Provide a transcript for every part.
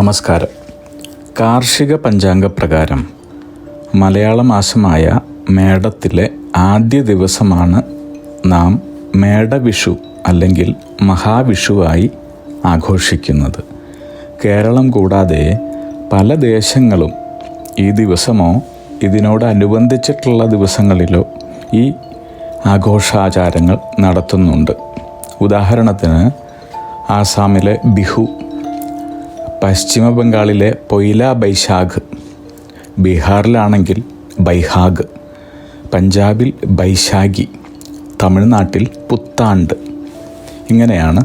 നമസ്കാരം. കാർഷിക പഞ്ചാംഗപ്രകാരം മലയാള മാസമായ മേടത്തിലെ ആദ്യ ദിവസമാണ് നാം മേടവിഷു അല്ലെങ്കിൽ മഹാവിഷുവായി ആഘോഷിക്കുന്നത്. കേരളം കൂടാതെ പല ദേശങ്ങളും ഈ ദിവസമോ ഇതിനോടനുബന്ധിച്ചിട്ടുള്ള ദിവസങ്ങളിലോ ഈ ആഘോഷാചാരങ്ങൾ നടത്തുന്നുണ്ട്. ഉദാഹരണത്തിന് ആസാമിലെ ബിഹു, പശ്ചിമ ബംഗാളിലെ പൊയില ബൈശാഖ്, ബീഹാറിലാണെങ്കിൽ ബൈഹാഗ്, പഞ്ചാബിൽ ബൈശാഖി, തമിഴ്നാട്ടിൽ പുത്താണ്ട്. ഇങ്ങനെയാണ്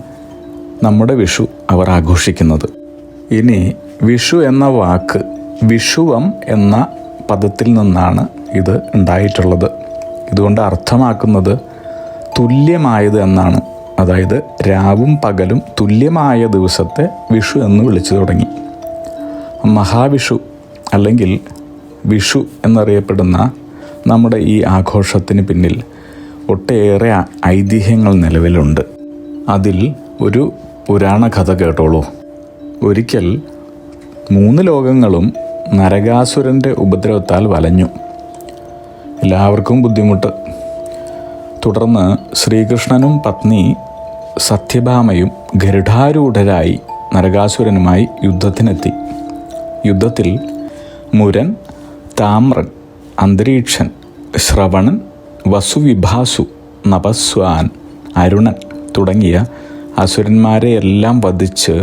നമ്മുടെ വിഷു അവർ ആഘോഷിക്കുന്നത്. ഇനി വിഷു എന്ന വാക്ക് വിഷുവം എന്ന പദത്തിൽ നിന്നാണ് ഇത് ഉണ്ടായിട്ടുള്ളത്. ഇതുകൊണ്ട് അർത്ഥമാക്കുന്നത് തുല്യമായത് എന്നാണ്. അതായത് രാവും പകലും തുല്യമായ ദിവസത്തെ വിഷു എന്ന് വിളിച്ചു തുടങ്ങി. മഹാവിഷു അല്ലെങ്കിൽ വിഷു എന്നറിയപ്പെടുന്ന നമ്മുടെ ഈ ആഘോഷത്തിന് പിന്നിൽ ഒട്ടേറെ ഐതിഹ്യങ്ങൾ നിലവിലുണ്ട്. അതിൽ ഒരു പുരാണ കഥ കേട്ടോളൂ. ഒരിക്കൽ 3 ലോകങ്ങളും നരകാസുരൻ്റെ ഉപദ്രവത്താൽ വലഞ്ഞു. എല്ലാവർക്കും ബുദ്ധിമുട്ട്. തുടർന്ന് ശ്രീകൃഷ്ണനും പത്നി സത്യഭാമയും ഗരുഡാരൂഢരായി നരകാസുരനുമായി യുദ്ധത്തിനെത്തി. യുദ്ധത്തിൽ മുരൻ, താമ്രൻ, അന്തരീക്ഷൻ, ശ്രവണൻ, വസുവിഭാസു, നപസ്വാൻ, അരുണൻ തുടങ്ങിയ അസുരന്മാരെയെല്ലാം വധിച്ച്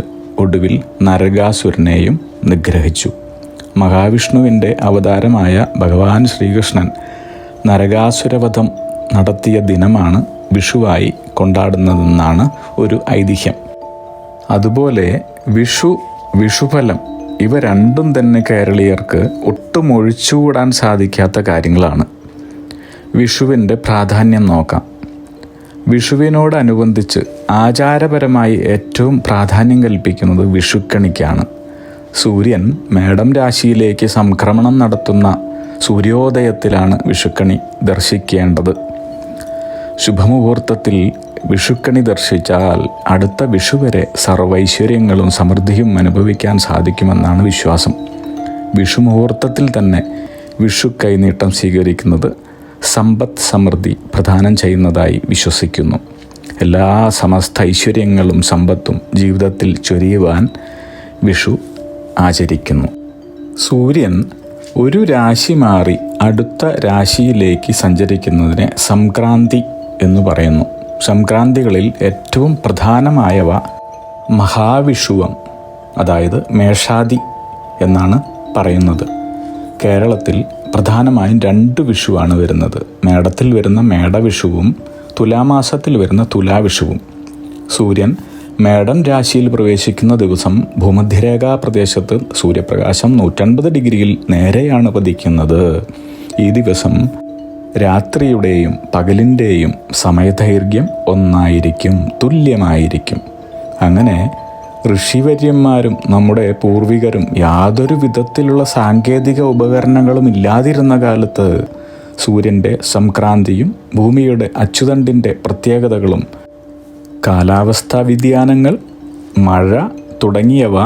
ഒടുവിൽ നരകാസുരനെയും നിഗ്രഹിച്ചു. മഹാവിഷ്ണുവിൻ്റെ അവതാരമായ ഭഗവാൻ ശ്രീകൃഷ്ണൻ നരകാസുരവധം നടത്തിയ ദിനമാണ് വിഷുവായി കൊണ്ടാടുന്നതെന്നാണ് ഒരു ഐതിഹ്യം. അതുപോലെ വിഷു, വിഷുഫലം ഇവ രണ്ടും തന്നെ കേരളീയർക്ക് ഒട്ടും ഒഴിച്ചുകൂടാൻ സാധിക്കാത്ത കാര്യങ്ങളാണ്. വിഷുവിൻ്റെ പ്രാധാന്യം നോക്കാം. വിഷുവിനോടനുബന്ധിച്ച് ആചാരപരമായി ഏറ്റവും പ്രാധാന്യം കൽപ്പിക്കുന്നത് വിഷുക്കണിക്കാണ്. സൂര്യൻ മേടം രാശിയിലേക്ക് സംക്രമണം നടത്തുന്ന സൂര്യോദയത്തിലാണ് വിഷുക്കണി ദർശിക്കേണ്ടത്. ശുഭമുഹൂർത്തത്തിൽ വിഷുക്കണി ദർശിച്ചാൽ അടുത്ത വിഷു വരെ സർവൈശ്വര്യങ്ങളും സമൃദ്ധിയും അനുഭവിക്കാൻ സാധിക്കുമെന്നാണ് വിശ്വാസം. വിഷുമുഹൂർത്തത്തിൽ തന്നെ വിഷു കൈനീട്ടം സ്വീകരിക്കുന്നത് സമ്പത്ത് സമൃദ്ധി പ്രദാനം ചെയ്യുന്നതായി വിശ്വസിക്കുന്നു. എല്ലാ സമസ്ത ഐശ്വര്യങ്ങളും സമ്പത്തും ജീവിതത്തിൽ ചൊരിയുവാൻ വിഷു ആചരിക്കുന്നു. സൂര്യൻ ഒരു രാശി മാറി അടുത്ത രാശിയിലേക്ക് സഞ്ചരിക്കുന്നതിനെ സംക്രാന്തി എന്ന് പറയുന്നു. സംക്രാന്തികളിൽ ഏറ്റവും പ്രധാനമായവ മഹാവിഷുവം, അതായത് മേഷാദി എന്നാണ് പറയുന്നത്. കേരളത്തിൽ പ്രധാനമായും 2 വിഷുവാണ് വരുന്നത്. മേടത്തിൽ വരുന്ന മേടവിഷുവും തുലാമാസത്തിൽ വരുന്ന തുലാവിഷുവും. സൂര്യൻ മേടം രാശിയിൽ പ്രവേശിക്കുന്ന ദിവസം ഭൂമധ്യരേഖാ പ്രദേശത്ത് സൂര്യപ്രകാശം 180 ഡിഗ്രിയിൽ നേരെയാണ് പതിക്കുന്നത്. ഈ ദിവസം രാത്രിയുടെയും പകലിൻ്റെയും സമയദൈർഘ്യം ഒന്നായിരിക്കും, തുല്യമായിരിക്കും. അങ്ങനെ ഋഷിവര്യന്മാരും നമ്മുടെ പൂർവികരും യാതൊരു വിധത്തിലുള്ള സാങ്കേതിക ഉപകരണങ്ങളും ഇല്ലാതിരുന്ന കാലത്ത് സൂര്യൻ്റെ സംക്രാന്തിയും ഭൂമിയുടെ അച്ചുതണ്ടിൻ്റെ പ്രത്യേകതകളും കാലാവസ്ഥാ വ്യതിയാനങ്ങൾ, മഴ തുടങ്ങിയവ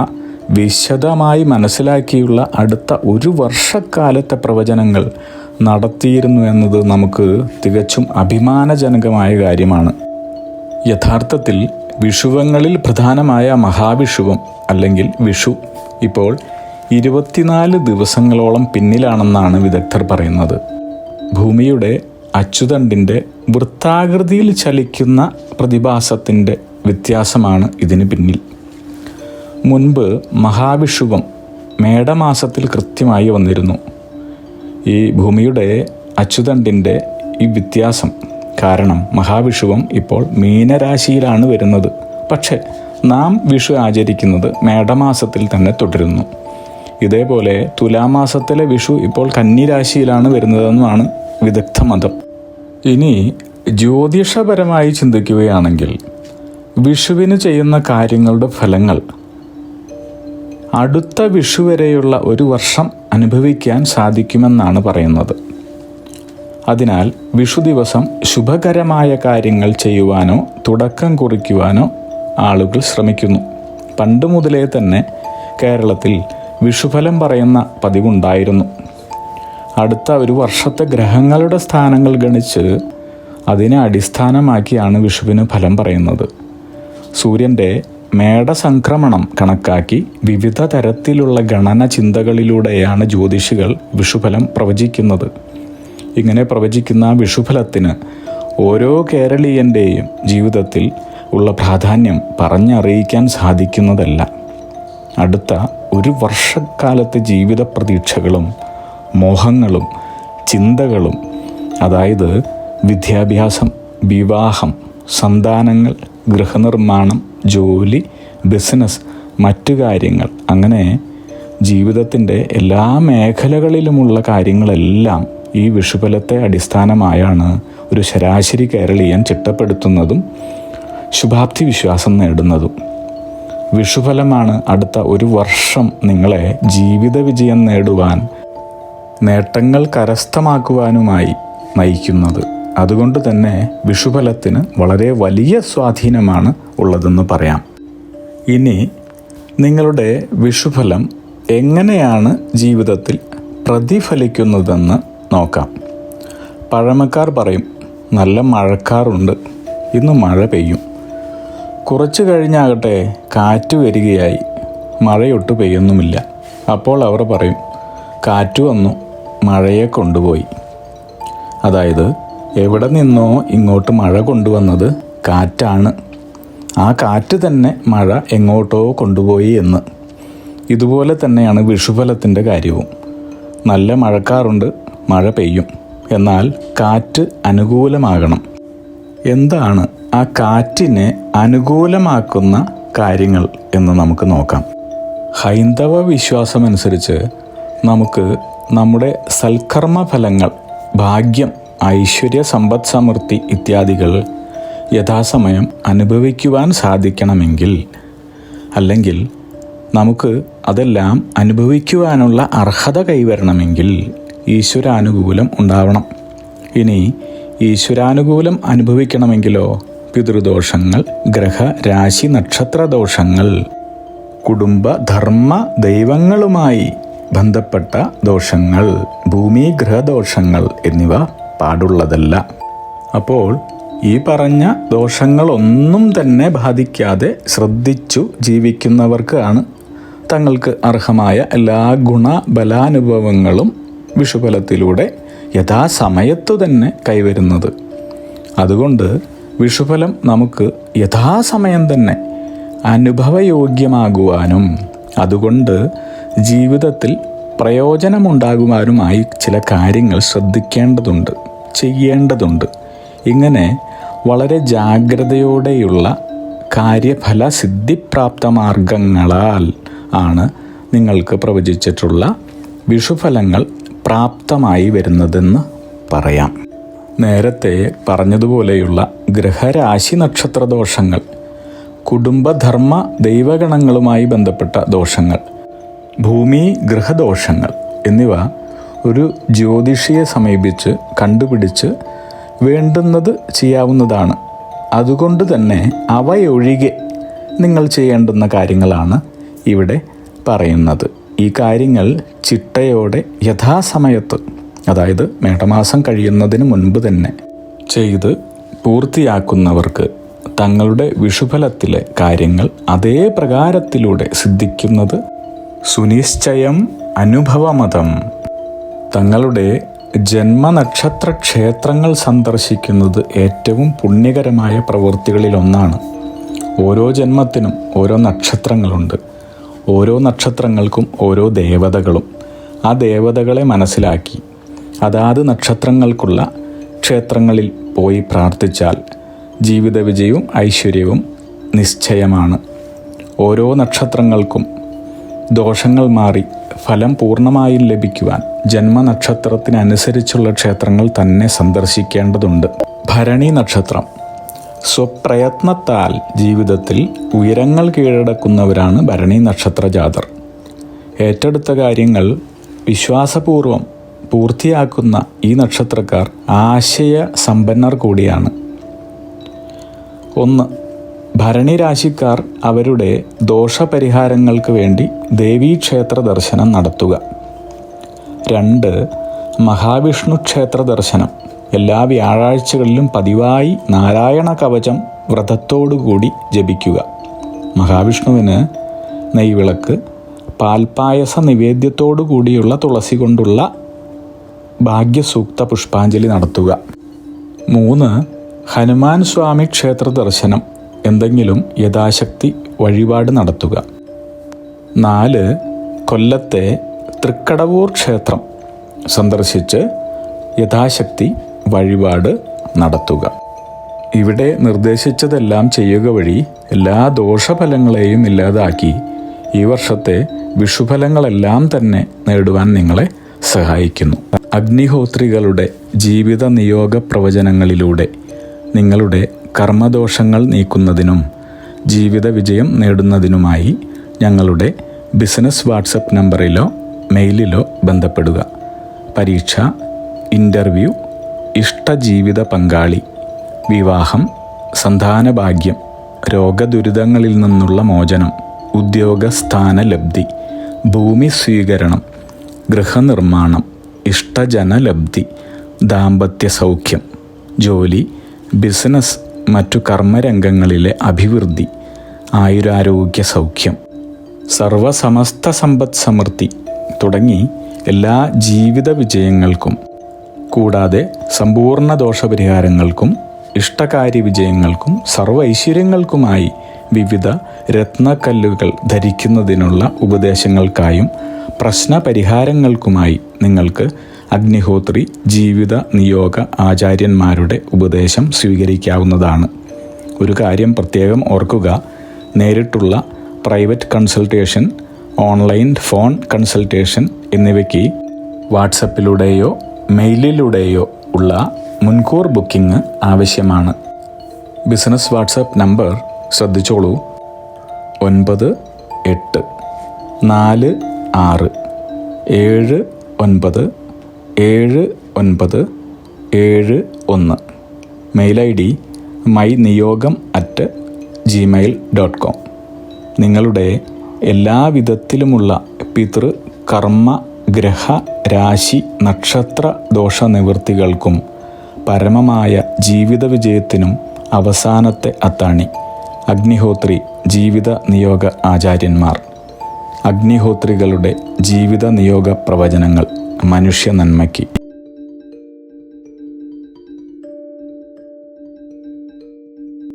വിശദമായി മനസ്സിലാക്കിയുള്ള അടുത്ത 1 വർഷക്കാലത്തെ പ്രവചനങ്ങൾ നടത്തിയിരുന്നു എന്നത് നമുക്ക് തികച്ചും അഭിമാനജനകമായ കാര്യമാണ്. യഥാർത്ഥത്തിൽ വിഷുവങ്ങളിൽ പ്രധാനമായ മഹാവിഷുവം അല്ലെങ്കിൽ വിഷു ഇപ്പോൾ 24 ദിവസങ്ങളോളം പിന്നിലാണെന്നാണ് വിദഗ്ധർ പറയുന്നത്. ഭൂമിയുടെ അച്ചുതണ്ടിൻ്റെ വൃത്താകൃതിയിൽ ചലിക്കുന്ന പ്രതിഭാസത്തിൻ്റെ വ്യത്യാസമാണ് ഇതിന് പിന്നിൽ. മുൻപ് മഹാവിഷുവം മേടമാസത്തിൽ കൃത്യമായി വന്നിരുന്നു. ഈ ഭൂമിയുടെ അച്ചുതണ്ടിൻ്റെ ഈ വ്യത്യാസം കാരണം മഹാവിഷുവം ഇപ്പോൾ മീനരാശിയിലാണ് വരുന്നത്. പക്ഷേ നാം വിഷു ആചരിക്കുന്നത് മേടമാസത്തിൽ തന്നെ തുടരുന്നു. ഇതേപോലെ തുലാമാസത്തിലെ വിഷു ഇപ്പോൾ കന്നിരാശിയിലാണ് വരുന്നതെന്നാണ് വിദഗ്ധ മതം. ഇനി ജ്യോതിഷപരമായി ചിന്തിക്കുകയാണെങ്കിൽ വിഷുവിന് ചെയ്യുന്ന കാര്യങ്ങളുടെ ഫലങ്ങൾ അടുത്ത വിഷു വരെയുള്ള 1 വർഷം അനുഭവിക്കാൻ സാധിക്കുമെന്നാണ് പറയുന്നത്. അതിനാൽ വിഷു ദിവസം ശുഭകരമായ കാര്യങ്ങൾ ചെയ്യുവാനോ തുടക്കം കുറിക്കുവാനോ ആളുകൾ ശ്രമിക്കുന്നു. പണ്ട് മുതലേ തന്നെ കേരളത്തിൽ വിഷുഫലം പറയുന്ന പതിവുണ്ടായിരുന്നു. അടുത്ത ഒരു വർഷത്തെ ഗ്രഹങ്ങളുടെ സ്ഥാനങ്ങൾ ഗണിച്ച് അതിനെ അടിസ്ഥാനമാക്കിയാണ് വിഷുവിന് ഫലം പറയുന്നത്. സൂര്യൻ്റെ മേടസംക്രമണം കണക്കാക്കി വിവിധ തരത്തിലുള്ള ഗണന ചിന്തകളിലൂടെയാണ് ജ്യോതിഷികൾ വിഷുഫലം പ്രവചിക്കുന്നത്. ഇങ്ങനെ പ്രവചിക്കുന്ന വിഷുഫലത്തിന് ഓരോ കേരളീയൻ്റെയും ജീവിതത്തിൽ ഉള്ള പ്രാധാന്യം പറഞ്ഞറിയിക്കാൻ സാധിക്കുന്നതല്ല. അടുത്ത ഒരു വർഷക്കാലത്തെ ജീവിത പ്രതീക്ഷകളും മോഹങ്ങളും ചിന്തകളും, അതായത് വിദ്യാഭ്യാസം, വിവാഹം, സന്താനങ്ങൾ, ഗൃഹനിർമ്മാണം, ജോലി, ബിസിനസ്, മറ്റു കാര്യങ്ങൾ, അങ്ങനെ ജീവിതത്തിൻ്റെ എല്ലാ മേഖലകളിലുമുള്ള കാര്യങ്ങളെല്ലാം ഈ വിഷുഫലത്തെ അടിസ്ഥാനമായാണ് ഒരു ശരാശരി കേരളീയൻ ചിട്ടപ്പെടുത്തുന്നതും ശുഭാപ്തി വിശ്വാസം നേടുന്നതും. വിഷുഫലമാണ് അടുത്ത ഒരു വർഷം നിങ്ങളെ ജീവിത വിജയം നേടുവാൻ, നേട്ടങ്ങൾ കരസ്ഥമാക്കുവാനുമായി നയിക്കുന്നത്. അതുകൊണ്ട് തന്നെ വിഷുഫലത്തിന് വളരെ വലിയ സ്വാധീനമാണ് ഉള്ളതെന്ന് പറയാം. ഇനി നിങ്ങളുടെ വിഷുഫലം എങ്ങനെയാണ് ജീവിതത്തിൽ പ്രതിഫലിക്കുന്നതെന്ന് നോക്കാം. പഴമക്കാർ പറയും, നല്ല മഴക്കാറുണ്ട്, ഇന്ന് മഴ പെയ്യും. കുറച്ച് കഴിഞ്ഞാകട്ടെ കാറ്റ് വരികയായി, മഴയൊട്ട് പെയ്യുന്നുമില്ല. അപ്പോൾ അവർ പറയും, കാറ്റ് വന്നു, മഴയെ കൊണ്ടുപോയി. അതായത് എവിടെ നിന്നോ ഇങ്ങോട്ട് മഴ കൊണ്ടുവന്നത് കാറ്റാണ്, ആ കാറ്റ് തന്നെ മഴ എങ്ങോട്ടോ കൊണ്ടുപോയി എന്ന്. ഇതുപോലെ തന്നെയാണ് വിഷുഫലത്തിൻ്റെ കാര്യവും. നല്ല മഴക്കാറുണ്ട്, മഴ പെയ്യും, എന്നാൽ കാറ്റ് അനുകൂലമാകണം. എന്താണ് ആ കാറ്റിനെ അനുകൂലമാക്കുന്ന കാര്യങ്ങൾ എന്ന് നമുക്ക് നോക്കാം. ഹൈന്ദവ വിശ്വാസമനുസരിച്ച് നമുക്ക് നമ്മുടെ സൽക്കർമ്മ ഫലങ്ങൾ, ഭാഗ്യം, ഐശ്വര്യ, സമ്പദ് സമൃദ്ധി ഇത്യാദികൾ യഥാസമയം അനുഭവിക്കുവാൻ സാധിക്കണമെങ്കിൽ, അല്ലെങ്കിൽ നമുക്ക് അതെല്ലാം അനുഭവിക്കുവാനുള്ള അർഹത കൈവരണമെങ്കിൽ ഈശ്വരാനുകൂലം ഉണ്ടാവണം. ഇനി ഈശ്വരാനുകൂലം അനുഭവിക്കണമെങ്കിലോ പിതൃദോഷങ്ങൾ, ഗ്രഹ രാശി നക്ഷത്ര ദോഷങ്ങൾ, കുടുംബ ധർമ്മ ദൈവങ്ങളുമായി ബന്ധപ്പെട്ട ദോഷങ്ങൾ, ഭൂമി ഗ്രഹദോഷങ്ങൾ എന്നിവ പാടുള്ളതല്ല. അപ്പോൾ ഈ പറഞ്ഞ ദോഷങ്ങളൊന്നും തന്നെ ബാധിക്കാതെ ശ്രദ്ധിച്ചു ജീവിക്കുന്നവർക്കാണ് തങ്ങൾക്ക് അർഹമായ എല്ലാ ഗുണബലാനുഭവങ്ങളും വിഷുഫലത്തിലൂടെ യഥാസമയത്തു തന്നെ കൈവരുന്നത്. അതുകൊണ്ട് വിഷുഫലം നമുക്ക് യഥാസമയം തന്നെ അനുഭവയോഗ്യമാകുവാനും അതുകൊണ്ട് ജീവിതത്തിൽ പ്രയോജനമുണ്ടാകുവാനുമായി ചില കാര്യങ്ങൾ ശ്രദ്ധിക്കേണ്ടതുണ്ട്, ചെയ്യേണ്ടതുണ്ട്. ഇങ്ങനെ വളരെ ജാഗ്രതയോടെയുള്ള കാര്യഫല സിദ്ധിപ്രാപ്ത മാർഗങ്ങളാൽ ആണ് നിങ്ങൾക്ക് പ്രവചിച്ചിട്ടുള്ള വിഷുഫലങ്ങൾ പ്രാപ്തമായി വരുന്നതെന്ന് പറയാം. നേരത്തെ പറഞ്ഞതുപോലെയുള്ള ഗ്രഹരാശി നക്ഷത്ര ദോഷങ്ങൾ, കുടുംബധർമ്മ ദൈവഗണങ്ങളുമായി ബന്ധപ്പെട്ട ദോഷങ്ങൾ, ഭൂമി ഗൃഹദോഷങ്ങൾ എന്നിവ ഒരു ജ്യോതിഷിയെ സമീപിച്ച് കണ്ടുപിടിച്ച് വേണ്ടുന്നത് ചെയ്യാവുന്നതാണ്. അതുകൊണ്ട് തന്നെ അവയൊഴികെ നിങ്ങൾ ചെയ്യേണ്ടുന്ന കാര്യങ്ങളാണ് ഇവിടെ പറയുന്നത്. ഈ കാര്യങ്ങൾ ചിട്ടയോടെ യഥാസമയത്ത്, അതായത് മേടമാസം കഴിയുന്നതിന് മുൻപ് തന്നെ ചെയ്ത് പൂർത്തിയാക്കുന്നവർക്ക് തങ്ങളുടെ വിഷുഫലത്തിലെ കാര്യങ്ങൾ അതേ പ്രകാരത്തിലൂടെ സിദ്ധിക്കുന്നത് സുനിശ്ചയം അനുഭവമതം. തങ്ങളുടെ ജന്മനക്ഷത്ര ക്ഷേത്രങ്ങൾ സന്ദർശിക്കുന്നത് ഏറ്റവും പുണ്യകരമായ പ്രവൃത്തികളിലൊന്നാണ്. ഓരോ ജന്മത്തിനും ഓരോ നക്ഷത്രങ്ങളുണ്ട്. ഓരോ നക്ഷത്രങ്ങൾക്കും ഓരോ ദേവതകളും. ആ ദേവതകളെ മനസ്സിലാക്കി അതാത് നക്ഷത്രങ്ങൾക്കുള്ള ക്ഷേത്രങ്ങളിൽ പോയി പ്രാർത്ഥിച്ചാൽ ജീവിത വിജയവും ഐശ്വര്യവും നിശ്ചയമാണ്. ഓരോ നക്ഷത്രങ്ങൾക്കും ദോഷങ്ങൾ മാറി ഫലം പൂർണ്ണമായും ലഭിക്കുവാൻ ജന്മനക്ഷത്രത്തിനനുസരിച്ചുള്ള ക്ഷേത്രങ്ങൾ തന്നെ സന്ദർശിക്കേണ്ടതുണ്ട്. ഭരണി നക്ഷത്രം സ്വപ്രയത്നത്താൽ ജീവിതത്തിൽ ഉയരങ്ങൾ കീഴടക്കുന്നവരാണ് ഭരണി നക്ഷത്ര ജാതർ. ഏറ്റെടുത്ത കാര്യങ്ങൾ വിശ്വാസപൂർവം പൂർത്തിയാക്കുന്ന ഈ നക്ഷത്രക്കാർ ആശയ സമ്പന്നർ കൂടിയാണ്. 1. ഭരണി രാശിക്കാർ അവരുടെ ദോഷപരിഹാരങ്ങൾക്ക് വേണ്ടി ദേവീക്ഷേത്ര ദർശനം നടത്തുക. 2. മഹാവിഷ്ണു ക്ഷേത്ര ദർശനം. എല്ലാ വ്യാഴാഴ്ചകളിലും പതിവായി നാരായണ കവചം വ്രതത്തോടുകൂടി ജപിക്കുക. മഹാവിഷ്ണുവിന് നെയ്വിളക്ക്, പാൽപ്പായസ നിവേദ്യത്തോടു കൂടിയുള്ള തുളസി കൊണ്ടുള്ള ഭാഗ്യസൂക്ത പുഷ്പാഞ്ജലി നടത്തുക. 3. ഹനുമാൻ സ്വാമി ക്ഷേത്ര ദർശനം. എന്തെങ്കിലും യഥാശക്തി വഴിപാട് നടത്തുക. 4. കൊല്ലത്തെ തൃക്കടവൂർ ക്ഷേത്രം സന്ദർശിച്ച് യഥാശക്തി വഴിപാട് നടത്തുക. ഇവിടെ നിർദ്ദേശിച്ചതെല്ലാം ചെയ്യുക വഴി എല്ലാ ദോഷഫലങ്ങളെയും ഇല്ലാതാക്കി ഈ വർഷത്തെ വിഷുഫലങ്ങളെല്ലാം തന്നെ നേടുവാൻ നിങ്ങളെ സഹായിക്കുന്നു. അഗ്നിഹോത്രികളുടെ ജീവിത നിയോഗ പ്രവചനങ്ങളിലൂടെ നിങ്ങളുടെ കർമ്മദോഷങ്ങൾ നീക്കുന്നതിനും ജീവിത വിജയം നേടുന്നതിനുമായി ഞങ്ങളുടെ ബിസിനസ് വാട്സപ്പ് നമ്പറിലോ മെയിലിലോ ബന്ധപ്പെടുക. പരീക്ഷ, ഇൻ്റർവ്യൂ, ഇഷ്ടജീവിത പങ്കാളി, വിവാഹം, സന്താനഭാഗ്യം, രോഗദുരിതങ്ങളിൽ നിന്നുള്ള മോചനം, ഉദ്യോഗസ്ഥാന ലബ്ധി, ഭൂമി സ്വീകരണം, ഗൃഹനിർമ്മാണം, ഇഷ്ടജനലബ്ധി, ദാമ്പത്യ സൗഖ്യം, ജോലി, ബിസിനസ്, മറ്റു കർമ്മരംഗങ്ങളിലെ അഭിവൃദ്ധി, ആയുരാരോഗ്യ സൗഖ്യം, സർവസമസ്ത സമ്പദ് സമൃദ്ധി തുടങ്ങി എല്ലാ ജീവിത വിജയങ്ങൾക്കും കൂടാതെ സമ്പൂർണ്ണ ദോഷപരിഹാരങ്ങൾക്കും ഇഷ്ടകാര്യ വിജയങ്ങൾക്കും സർവ്വ ഐശ്വര്യങ്ങൾക്കുമായി വിവിധ രത്നക്കല്ലുകൾ ധരിക്കുന്നതിനുള്ള ഉപദേശങ്ങൾക്കായും പ്രശ്നപരിഹാരങ്ങൾക്കുമായി നിങ്ങൾക്ക് അഗ്നിഹോത്രി ജീവിത നിയോഗ ആചാര്യന്മാരുടെ ഉപദേശം സ്വീകരിക്കാവുന്നതാണ്. ഒരു കാര്യം പ്രത്യേകം ഓർക്കുക, നേരിട്ടുള്ള private consultation, online phone consultation എന്നിവയ്ക്ക് വാട്സപ്പിലൂടെയോ മെയിലിലൂടെയോ ഉള്ള മുൻകൂർ ബുക്കിംഗ് ആവശ്യമാണ്. ബിസിനസ് വാട്സപ്പ് നമ്പർ ശ്രദ്ധിച്ചോളൂ: 9846797971. Mail ID myniyogam@gmail.com. നിങ്ങളുടെ എല്ലാ വിധത്തിലുമുള്ള പിതൃ, കർമ്മ, ഗ്രഹ, രാശി, നക്ഷത്ര ദോഷനിവൃത്തികൾക്കും പരമമായ ജീവിത വിജയത്തിനും അവസാനത്തെ അത്താണി അഗ്നിഹോത്രി ജീവിത നിയോഗ ആചാര്യന്മാർ. അഗ്നിഹോത്രികളുടെ ജീവിത നിയോഗ പ്രവചനങ്ങൾ മനുഷ്യ നന്മയ്ക്ക്.